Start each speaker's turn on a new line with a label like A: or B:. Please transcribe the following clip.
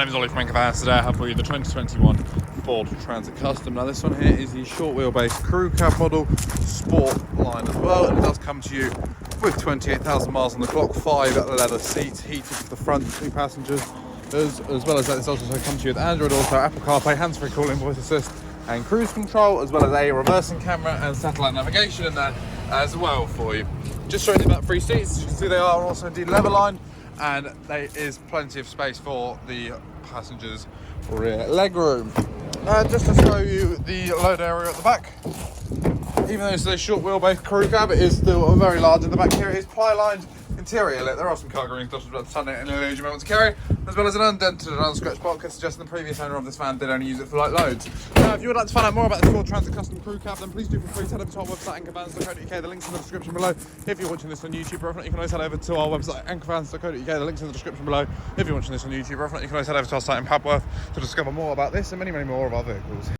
A: name is Ollie from Anchor Vans. Today I have for you the 2021 Ford Transit Custom. Now this one here is the short wheelbase crew cab model, sport line as well, and it does come to you with 28,000 miles on the clock, 5 leather seats, heated for the front, 2 passengers, as well as that this also comes to you with Android Auto, Apple CarPlay, hands-free calling, voice assist and cruise control, as well as a reversing camera and satellite navigation in there as well for you. Just showing you about 3 seats. As you can see, they are also indeed leather line, and there is plenty of space for the passengers' rear legroom. Just to show you the load area at the back, even though it's a short wheelbase crew cab, it is still very large in the back here. It is ply-lined interior lit. There are some cargo rings dotted about the sun and illusion you may want to carry, as well as an undented and unscratched bulkhead, suggesting the previous owner of this van did only use it for light loads. If you would like to find out more about the Ford Transit Custom Crew Cab, then please do feel free to head over to our website anchorvans.co.uk. The link's in the description below. If you're watching this on YouTube, or if not, you can always head over to our website anchorvans.co.uk. The link's in the description below. If you're watching this on YouTube, or if not, you can always head over to our site in Papworth to discover more about this and many, many more of our vehicles.